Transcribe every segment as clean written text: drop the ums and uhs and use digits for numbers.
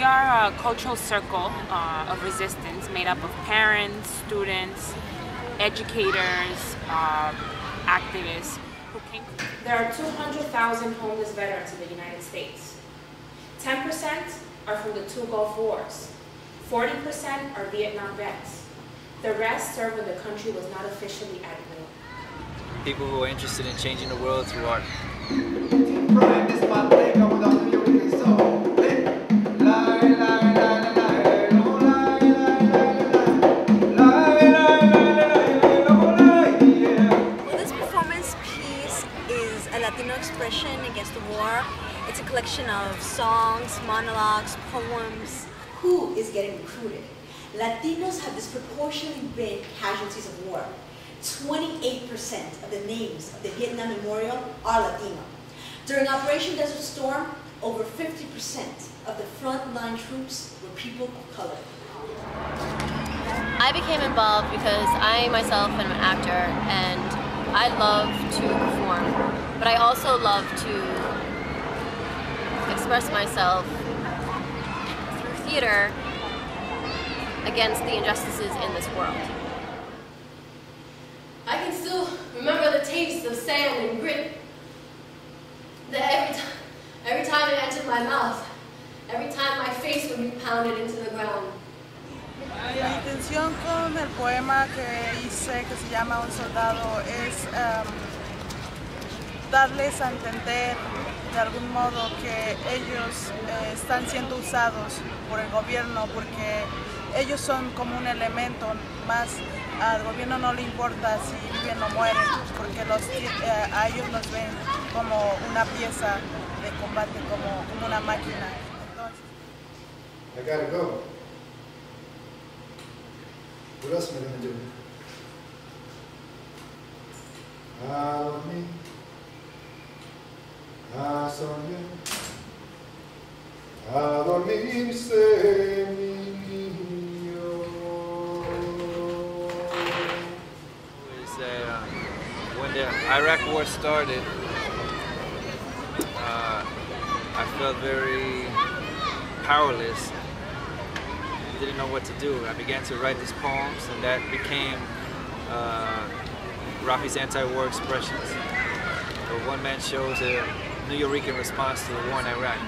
are a cultural circle of resistance made up of parents, students, educators, activists. There are 200,000 homeless veterans in the United States. 10% are from the 2 Gulf Wars. 40% are Vietnam vets. The rest served when the country was not officially at war. People who are interested in changing the world through art. Latino expression against the war. It's a collection of songs, monologues, poems. Who is getting recruited? Latinos have disproportionately been casualties of war. 28% of the names of the Vietnam Memorial are Latino. During Operation Desert Storm, over 50% of the frontline troops were people of color. I became involved because I myself am an actor and I love to perform, but I also love to express myself through theater against the injustices in this world. I can still remember the taste of sand and grit. That every time it entered my mouth, every time my face would be pounded into the ground. Mi intención con el poema que hice, que se llama Un Soldado, es darles a entender de algún modo que ellos están siendo usados por el gobierno porque ellos son como un elemento más. Al gobierno no le importa si viven o mueren porque a ellos los ven como una pieza de combate, como una máquina. Entonces, I gotta go. What else am I gonna do? Me, soñé, dormirse mi niño. When the Iraq War started, I felt very powerless. Didn't know what to do. I began to write these poems, and that became Rafi's anti-war expressions. The one-man show is a New Yorican response to the war in Iraq.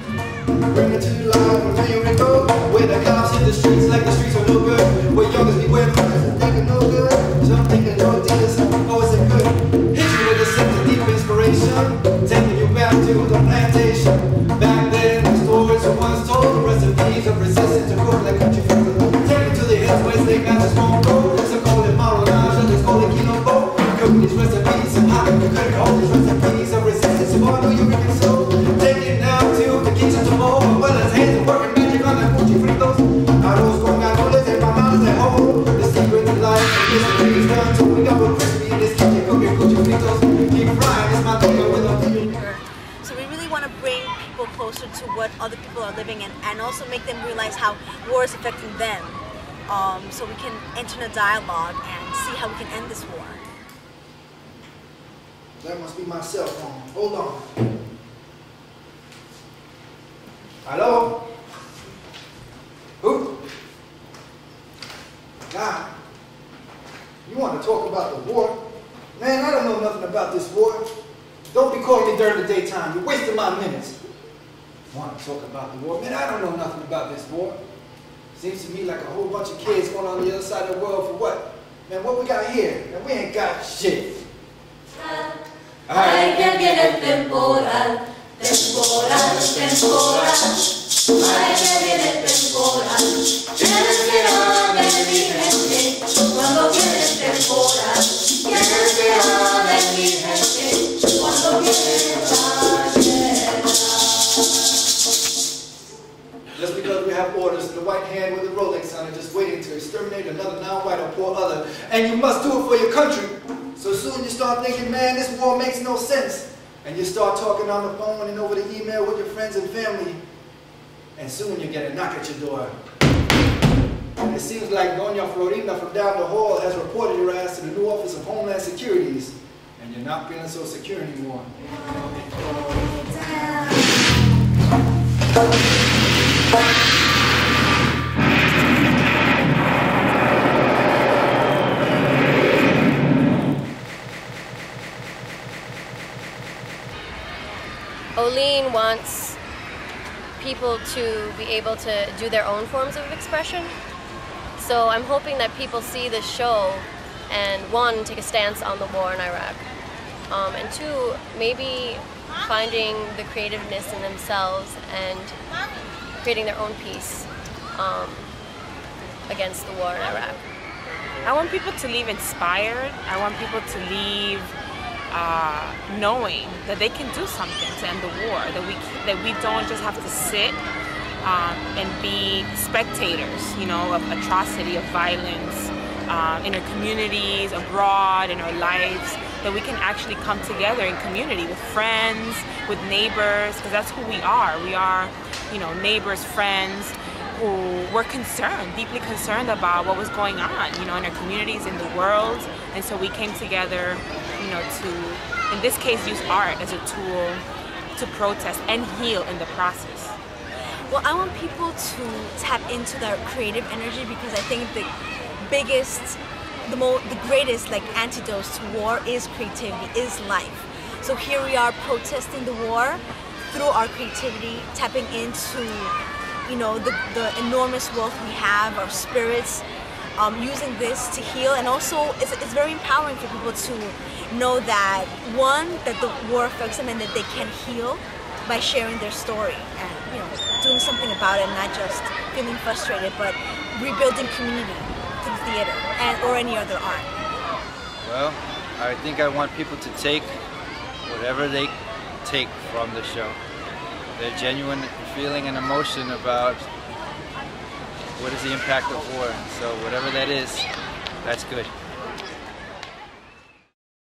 Bring it to life from New York, where the cops hit the streets like the streets are no good. Where youngers beware friends thinking no good. Some thinking no dealers, oh is it good? Hit you with a sense of deep inspiration, taking you back to the plantation. Back then, the stories were once told, recipes of resistance to grow like country food. Take it to the hills where slave masters won't go. Some call it marronage, others call it quinoa. Cooking these recipes, and how you could all these recipes of resistance to all New Yorican soul. Take it now to the kitchen tomorrow, well as hands and working magic on the Gucci fritos. Arroz con gandules and bananas at home. The secret to life and mystery is done, so we got what crispy in this kitchen cooking Gucci fritos. Keep frying, it's my thing with a So we really want to bring people closer to what other people are living in and also make them realize how war is affecting them. So we can enter in a dialogue and see how we can end this war. That must be my cell phone. Hold on. Hello? Who? God. You want to talk about the war? Man, I don't know nothing about this war. Don't be calling me during the daytime. You're wasting my minutes. Want to talk about the war? Man, I don't know nothing about this war. Seems to me like a whole bunch of kids going on the other side of the world for what? Man, what we got here? Man, we ain't got shit. Hay que viene el temporal, temporal, temporal. Hay que viene el temporal. ¿Quiénes serán de mi gente cuando viene el temporal? ¿Quiénes serán de mi gente cuando viene la guerra? Just because we have orders, the white hand with the Rolex on it, just waiting to exterminate another non-white or poor other. And you must do it for your country. So soon you start thinking, man, this war makes no sense. And you start talking on the phone and over the email with your friends and family. And soon you get a knock at your door. And it seems like Doña Florinda from down the hall has reported your ass to the new Office of Homeland Securities. And you're not feeling so secure anymore. Ollin wants people to be able to do their own forms of expression. So I'm hoping that people see this show and one, take a stance on the war in Iraq, and two, maybe finding the creativeness in themselves and creating their own piece against the war in Iraq. I want people to leave inspired. I want people to leave knowing that they can do something to end the war, that we don't just have to sit and be spectators, you know, of atrocity, of violence in our communities, abroad, in our lives, that we can actually come together in community with friends, with neighbors, because that's who we are. We are, you know, neighbors, friends, who were concerned, deeply concerned about what was going on, you know, in our communities, in the world. And so we came together, you know, to, in this case, use art as a tool to protest and heal in the process. Well, I want people to tap into their creative energy, because I think the biggest, the greatest like antidote to war is creativity, is life. So here we are protesting the war through our creativity, tapping into, you know, the enormous wealth we have, our spirits, using this to heal. And also it's very empowering for people to know that, one, that the war affects them and that they can heal by sharing their story and, you know, doing something about it, not just feeling frustrated, but rebuilding community through theater or any other art. Well, I think I want people to take whatever they take from the show. Their genuine feeling and emotion about what is the impact of war. So whatever that is, that's good.